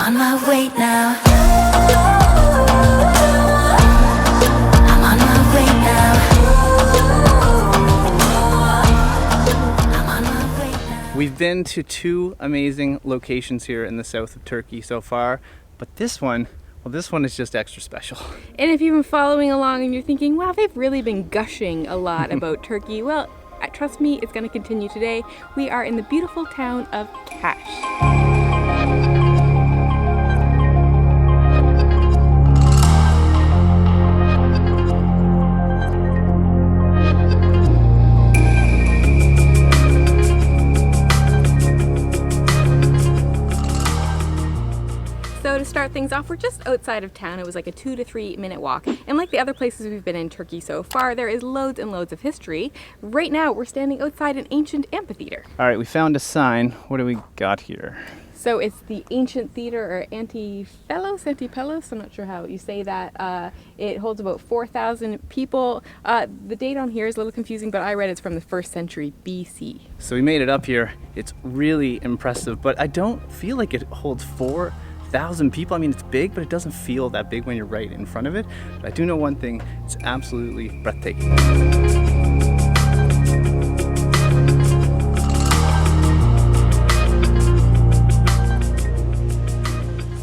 on my way now. I'm on my way now. I'm on my way now. We've been to 2 amazing locations here in the south of Turkey so far, but this one, well, this one is just extra special. And if you've been following along and you're thinking, wow, they've really been gushing a lot about Turkey, well, trust me, it's going to continue today. We are in the beautiful town of Kaş. So to start things off, we're just outside of town. It was like a 2 to 3 minute walk. And like the other places we've been in Turkey so far, there is loads and loads of history. Right now, we're standing outside an ancient amphitheater. All right, we found a sign. What do we got here? So it's the ancient theater, or Antipellos, I'm not sure how you say that. It holds about 4,000 people. The date on here is a little confusing, but I read it's from the 1st century BC. So we made it up here. It's really impressive, but I don't feel like it holds 4,000 people. I mean, it's big, but it doesn't feel that big when you're right in front of it. But I do know one thing, it's absolutely breathtaking.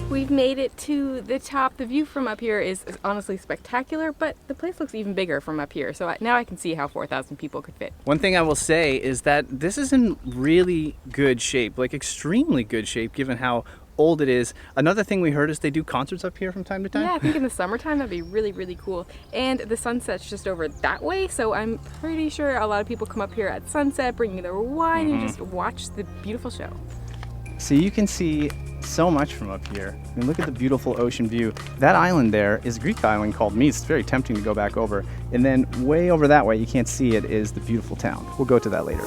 We've made it to the top. The view from up here is honestly spectacular, but the place looks even bigger from up here. So now I can see how 4,000 people could fit. One thing I will say is that this is in really good shape, like extremely good shape, given how old it is. Another thing we heard is they do concerts up here from time to time. Yeah, I think in the summertime that'd be really, really cool. And the sunset's just over that way, so I'm pretty sure a lot of people come up here at sunset, bringing their wine and just watch the beautiful show. So you can see so much from up here. I mean, look at the beautiful ocean view. That island there is a Greek island called Mies. It's very tempting to go back over. And then way over that way, you can't see it, is the beautiful town. We'll go to that later.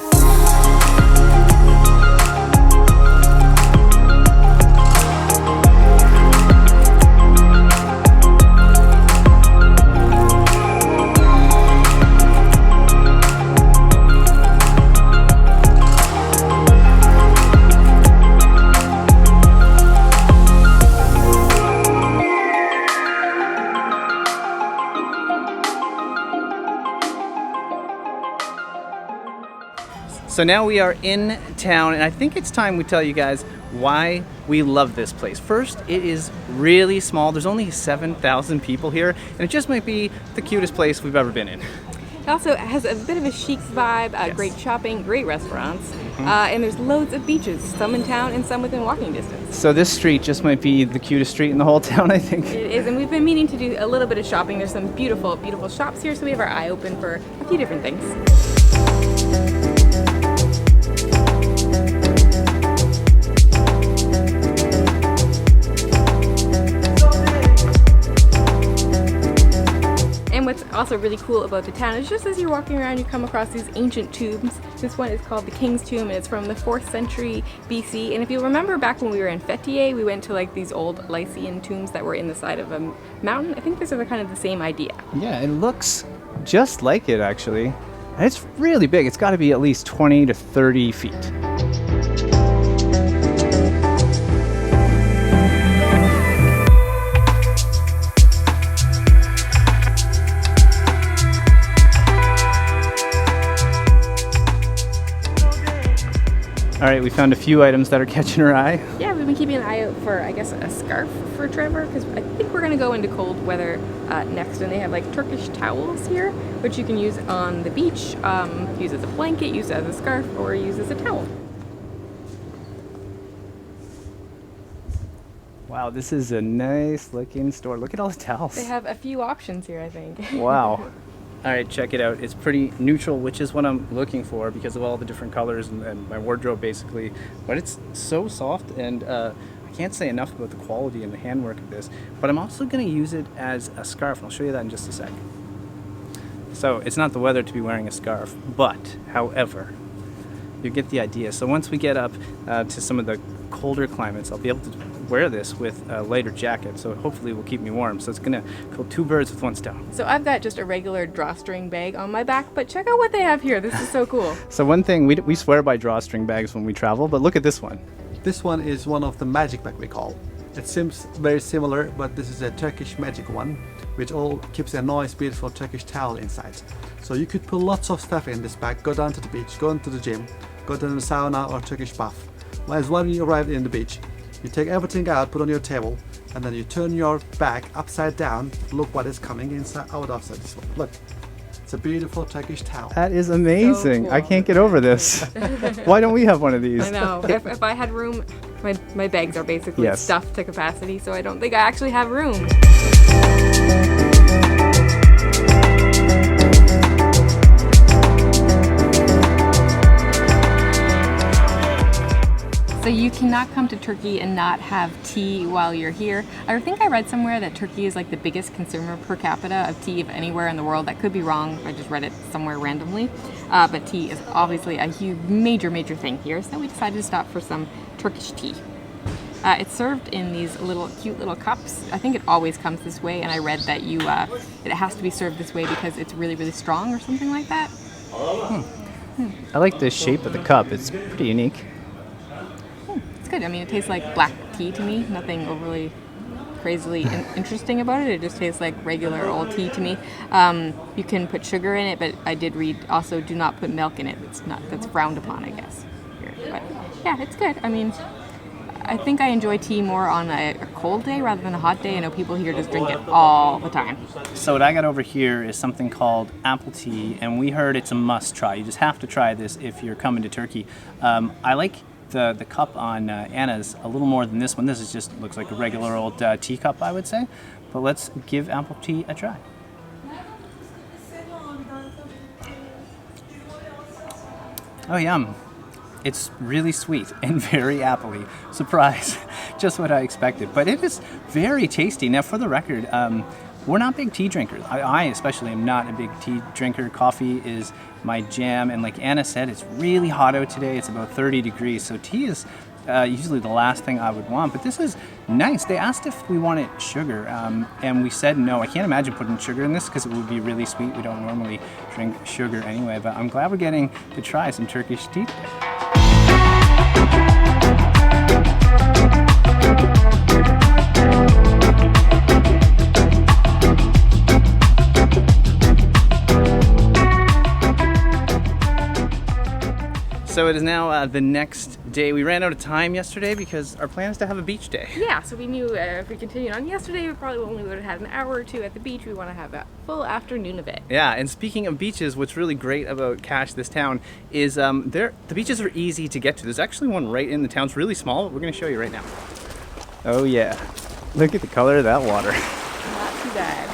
So now we are in town, and I think it's time we tell you guys why we love this place. First, it is really small. There's only 7,000 people here, and it just might be the cutest place we've ever been in. It also has a bit of a chic vibe, Yes. great shopping, great restaurants, and there's loads of beaches, some in town and some within walking distance. So this street just might be the cutest street in the whole town, I think. It is, and we've been meaning to do a little bit of shopping. There's some beautiful, beautiful shops here, so we have our eye open for a few different things. What's also really cool about the town is just as you're walking around, you come across these ancient tombs. This one is called the King's Tomb, and it's from the 4th century BC. And if you remember back when we were in Fethiye, we went to like these old Lycian tombs that were in the side of a mountain. I think these are kind of the same idea. Yeah, it looks just like it, actually. And it's really big. It's got to be at least 20 to 30 feet. All right, we found a few items that are catching our eye. Yeah, we've been keeping an eye out for, I guess, a scarf for Trevor, because I think we're going to go into cold weather next, and they have like Turkish towels here, which you can use on the beach, use as a blanket, use as a scarf, or use as a towel. Wow, this is a nice looking store. Look at all the towels. They have a few options here, I think. Wow. All right, check it out. It's pretty neutral, which is what I'm looking for because of all the different colors and my wardrobe, basically. But it's so soft, and I can't say enough about the quality and the handwork of this. But I'm also going to use it as a scarf, and I'll show you that in just a sec. So it's not the weather to be wearing a scarf, but, however, you get the idea. So once we get up to some of the colder climates, I'll be able to wear this with a lighter jacket, so hopefully it will keep me warm. So it's gonna kill 2 birds with 1 stone. So I've got just a regular drawstring bag on my back, but check out what they have here. This is so cool. So one thing, we swear by drawstring bags when we travel, but look at this one. This one is one of the magic bag we call. It seems very similar, but this is a Turkish magic one, which all keeps a nice, beautiful Turkish towel inside. So you could put lots of stuff in this bag, go down to the beach, go into the gym, go to the sauna or Turkish bath. Whereas when you arrive in the beach, you take everything out, put on your table, and then you turn your bag upside down, look what is coming inside, out of this one. Look, it's a beautiful Turkish towel. That is amazing. So I cool. can't get over this. Why don't we have one of these? I know. If I had room, my bags are basically Yes. stuffed to capacity, so I don't think I actually have room. So you cannot come to Turkey and not have tea while you're here. I think I read somewhere that Turkey is like the biggest consumer per capita of tea of anywhere in the world. That could be wrong. I just read it somewhere randomly. But tea is obviously a huge, major thing here. So we decided to stop for some Turkish tea. It's served in these cute little cups. I think it always comes this way, and I read that it has to be served this way because it's really strong or something like that. I like the shape of the cup. It's pretty unique. It's good. I mean, it tastes like black tea to me. Nothing overly crazily interesting about it. It just tastes like regular old tea to me. You can put sugar in it, but I did read also do not put milk in it. That's frowned upon, I guess. Here. But yeah, it's good. I mean, I think I enjoy tea more on a cold day rather than a hot day. I know people here just drink it all the time. So what I got over here is something called apple tea, and we heard it's a must try. You just have to try this if you're coming to Turkey. I like the cup on Anna's a little more than this one. This is just looks like a regular old teacup, I would say. But let's give apple tea a try. Oh, yum. It's really sweet and very appley. Surprise. Just what I expected. But it is very tasty. Now, for the record, we're not big tea drinkers. I especially am not a big tea drinker. Coffee is my jam. And like Anna said, it's really hot out today. It's about 30 degrees. So tea is usually the last thing I would want. But this is nice. They asked if we wanted sugar. And we said no. I can't imagine putting sugar in this because it would be really sweet. We don't normally drink sugar anyway. But I'm glad we're getting to try some Turkish tea today. So it is now the next day. We ran out of time yesterday because our plan is to have a beach day. Yeah, so we knew if we continued on yesterday, we probably only would have had an hour or two at the beach. We want to have a full afternoon of it. Yeah, and speaking of beaches, what's really great about Kaş, this town, is the beaches are easy to get to. There's actually one right in the town. It's really small. We're going to show you right now. Oh yeah, look at the color of that water. Not too bad.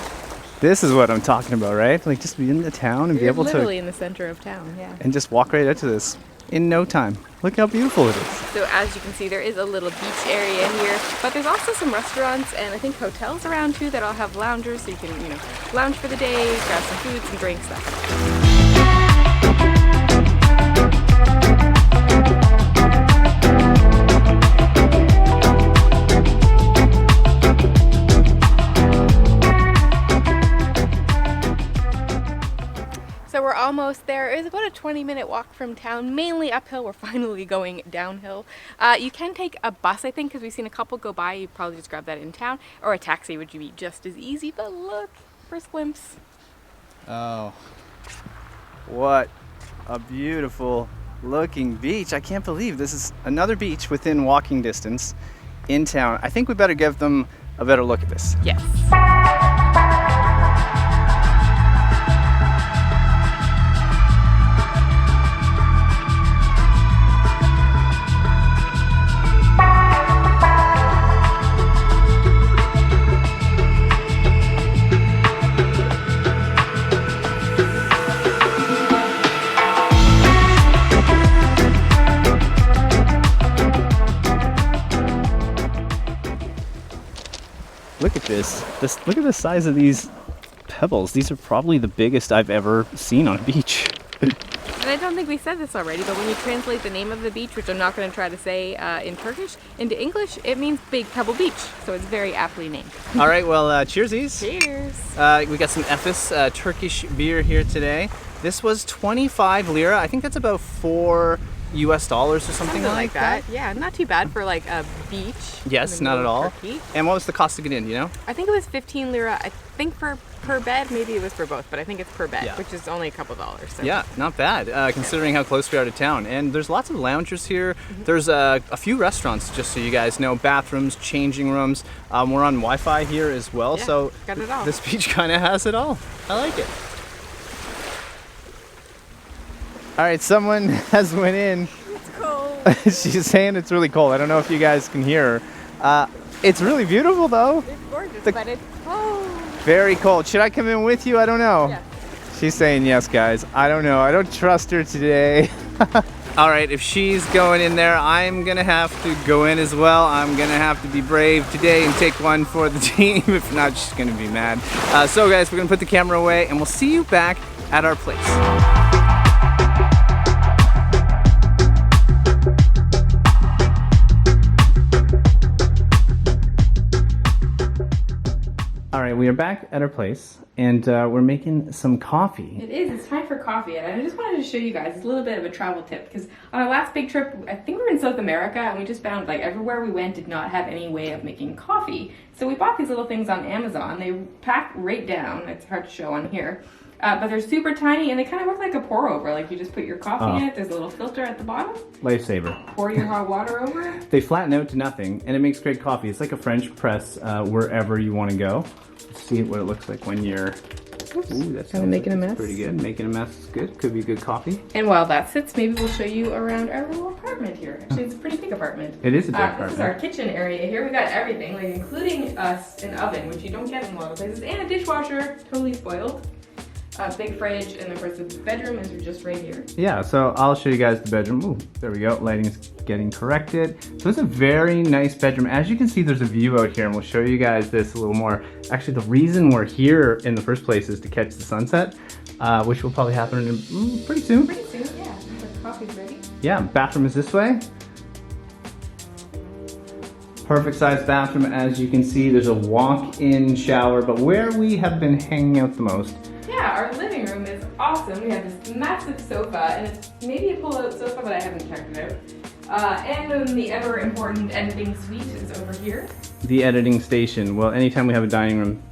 This is what I'm talking about, right? Like just be in the town and be able to... literally in the center of town, yeah. And just walk right out to this in no time. Look how beautiful it is. So as you can see, there is a little beach area here, but there's also some restaurants and I think hotels around too that all have loungers, so you can, lounge for the day, grab some food, some drinks, that kind of thing. So we're almost there. It's about a 20-minute walk from town, mainly uphill. We're finally going downhill. You can take a bus, I think, because we've seen a couple go by. You probably just grab that in town, or a taxi would be just as easy. But look, first glimpse. Oh, what a beautiful looking beach. I can't believe this is another beach within walking distance in town. I think we better give them a better look at this. Yes. Look at this. Look at the size of these pebbles. These are probably the biggest I've ever seen on a beach. And I don't think we said this already, but when you translate the name of the beach, which I'm not going to try to say in Turkish, into English, it means Big Pebble Beach. So it's very aptly named. All right, well, cheersies. Cheers. We got some Turkish beer here today. This was 25 lira. I think that's about 4 US dollars or something like that. Yeah, not too bad for like a beach. Yes, in the not at middle all. of Turkey. And what was the cost to get in, do you know? I think it was 15 lira. I think per bed. Maybe it was for both, but I think it's per bed, Yeah. which is only a couple dollars. So. Yeah, not bad, considering how close we are to town. And there's lots of loungers here. There's a few restaurants, just so you guys know, bathrooms, changing rooms. We're on Wi-Fi here as well, Yeah, so got it all. this beach kind of has it all. I like it. All right, someone has went in. It's cold. She's saying it's really cold. I don't know if you guys can hear her. It's really beautiful, though. It's gorgeous, The- but it's cold. Very cold. Should I come in with you? I don't know. Yes. She's saying yes, guys. I don't know. I don't trust her today. All right, if she's going in there, I'm gonna have to go in as well. I'm gonna have to be brave today and take one for the team. If not, she's gonna be mad. So guys, we're gonna put the camera away and we'll see you back at our place. All right, we are back at our place and we're making some coffee. It is. It's time for coffee, and I just wanted to show you guys a little bit of a travel tip because on our last big trip, I think we were in South America, and we just found like everywhere we went did not have any way of making coffee. So we bought these little things on Amazon. They pack right down. It's hard to show on here. But they're super tiny and they kind of work like a pour over. Like you just put your coffee in it. There's a little filter at the bottom. Lifesaver. Pour your hot water over it. They flatten out to nothing and it makes great coffee. It's like a French press wherever you want to go. Let's see what it looks like when you're... Ooh, that's Kinda making a mess. Pretty good. Making a mess is good. Could be good coffee. And while that sits, maybe we'll show you around our little apartment here. Actually, it's a pretty big apartment. It is a big This apartment. is our kitchen area. Here we got everything, like including us an oven, which you don't get in a lot of places, and a dishwasher, totally spoiled. Big fridge, and of course the bedroom is just right here. Yeah, so I'll show you guys the bedroom. Ooh, there we go. Lighting is getting corrected. So it's a very nice bedroom. As you can see, there's a view out here, and we'll show you guys this a little more. Actually, the reason we're here in the first place is to catch the sunset, which will probably happen pretty soon. Pretty soon, yeah. The coffee's ready. Yeah, bathroom is this way. Perfect sized bathroom. As you can see, there's a walk-in shower, but where we have been hanging out the most. Yeah, our living room is awesome. We have this massive sofa, and it's maybe a pull-out sofa, but I haven't checked it out. And then the ever important editing suite is over here. The editing station. Well, anytime we have a dining room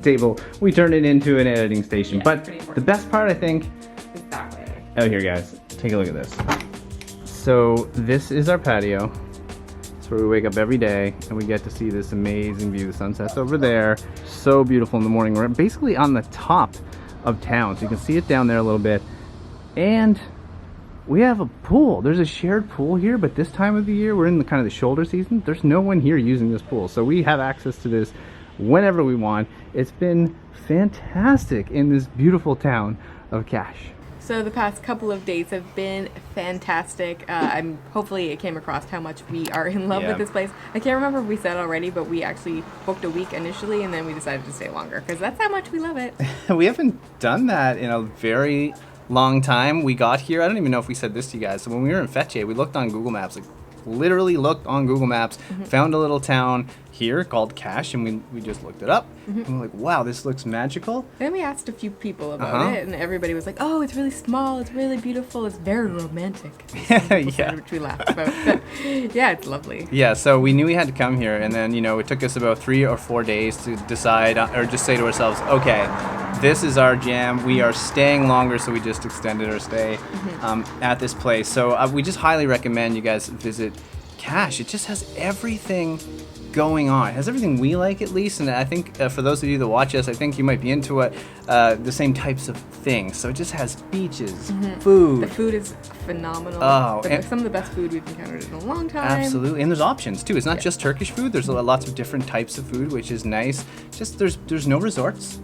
table, we turn it into an editing station. Yeah, But pretty important. the best part, I think, It's that way. out here, guys. Take a look at this. So this is our patio. It's where we wake up every day and we get to see this amazing view. The sunset's over there. So beautiful in the morning. We're basically on the top of town, so you can see it down there a little bit. And we have a pool. There's a shared pool here, but this time of the year, we're in the kind of the shoulder season. There's no one here using this pool, so we have access to this whenever we want. It's been fantastic in this beautiful town of Kaş. So the past couple of days have been fantastic. Hopefully it came across how much we are in love Yeah. with this place. I can't remember if we said already, but we actually booked a week initially, and then we decided to stay longer because that's how much we love it. We haven't done that in a very long time. We got here, I don't even know if we said this to you guys. So when we were in Fethiye, we looked on Google Maps, like literally looked on Google Maps, found a little town here called Kaş, and we just looked it up. And we're like, wow, this looks magical. Then we asked a few people about it, and everybody was like, "Oh, it's really small. It's really beautiful. It's very romantic." Yeah. Which we laughed about. But yeah, it's lovely. Yeah, so we knew we had to come here, and then, it took us about 3 or 4 days to decide, or just say to ourselves, okay, this is our jam. We are staying longer, so we just extended our stay at this place. So we just highly recommend you guys visit Kaş. It just has everything going on. It has everything we like, at least, and I think for those of you that watch us, I think you might be into it, the same types of things. So it just has beaches, food. The food is phenomenal. Oh, and- some of the best food we've encountered in a long time. Absolutely, and there's options too. It's not just Turkish food. There's lots of different types of food, which is nice. Just there's no resorts.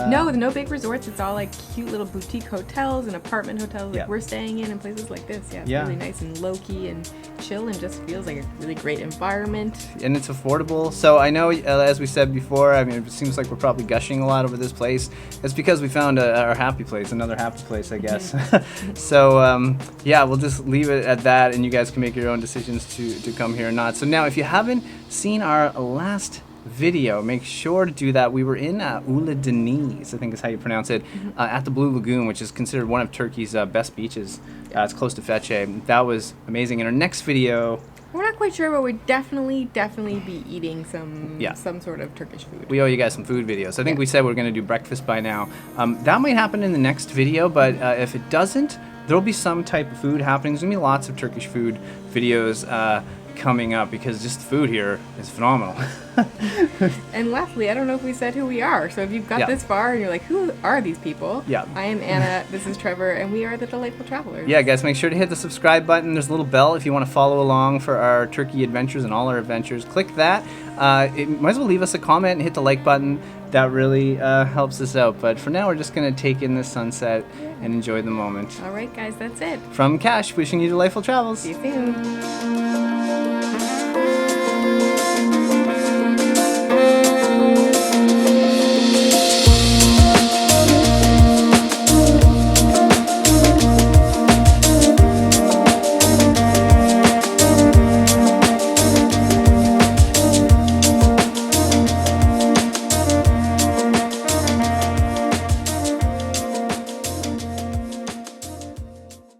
No big resorts. It's all like cute little boutique hotels and apartment hotels like Yeah. we're staying in and places like this. Yeah, it's Yeah. really nice and low-key and chill and just feels like a really great environment. And it's affordable. So I know, as we said before, I mean, it seems like we're probably gushing a lot over this place. It's because we found our happy place, another happy place, I guess. So yeah, we'll just leave it at that, and you guys can make your own decisions to come here or not. So now, if you haven't seen our last video, make sure to do that. We were in Ula Deniz, I think is how you pronounce it, at the Blue Lagoon, which is considered one of Turkey's best beaches. It's close to Fethiye. That was amazing. In our next video, We're not quite sure, but we'd definitely be eating some sort of Turkish food. we owe you guys some food videos. I think we said we're going to do breakfast by now. That might happen in the next video, but if it doesn't, there'll be some type of food happening. There's going to be lots of Turkish food videos coming up because just the food here is phenomenal. And lastly, I don't know if we said who we are. So if you've got this far and you're like, who are these people? Yeah. I am Anna, this is Trevor, and we are the Delightful Travelers. Yeah, guys, make sure to hit the subscribe button. There's a little bell if you want to follow along for our Turkey adventures and all our adventures. Click that. Might as well leave us a comment and hit the like button. That really helps us out. But for now, we're just going to take in the sunset and enjoy the moment. All right, guys, that's it. From Kash, wishing you delightful travels. See you soon.